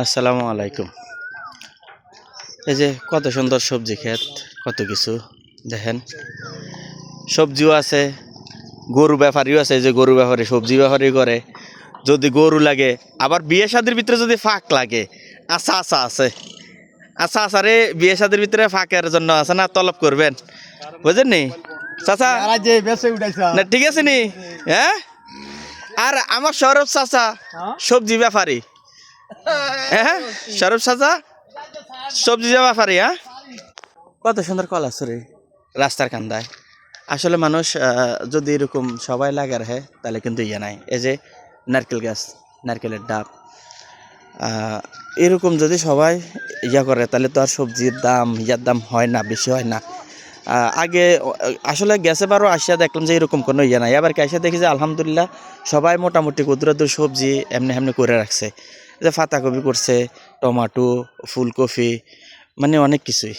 আসসালামু আলাইকুম। এই যে কত সুন্দর সবজি ক্ষেত, কত কিছু দেখেন। সবজিও আছে, গরু ব্যাপারীও আছে। এই যে গরু ব্যাপারী সবজি ব্যাপারী করে। যদি গরু লাগে, আবার বিয়ে শাদির ভিতরে যদি ফাঁক লাগে, আচ্ছা আচ্ছা আছে, আচ্ছা আচ্ছা রে, বিয়ে শাদির ভিতরে ফাঁকের জন্য আছে না, তলব করবেন, বুঝেন নি চাচা? না ঠিক আছে নি, হ্যাঁ। আর আমার সৌরভ চাচা সবজি ব্যাপারী, হ্যাঁ সৌরভ চাচা সবজি ব্যাপারী। হ্যাঁ, কত সুন্দর কলা ছড়ি রাস্তার কান্দায়। আসলে মানুষ যদি এরকম সবাই লাগার রাখে তাহলে কিন্তু ইয়ে নাই। এই যে নারকেল গাছ, নারকেলের ডাব, এরকম যদি সবাই ইয়া করে তাহলে তো আর সবজির দাম ইয়ার দাম হয় না, বেশি হয় না। আগে আসলে গেছে বারো আসিয়া দেখলাম যে এরকম কোনো ইয়ে নাই। এবার আসিয়া দেখি যে আলহামদুলিল্লাহ সবাই মোটামুটি কুদরতুর সবজি এমনি এমনি করে রাখছে। যে পাতাকপি করছে, টমাটো, ফুলকপি, মানে অনেক কিছুই।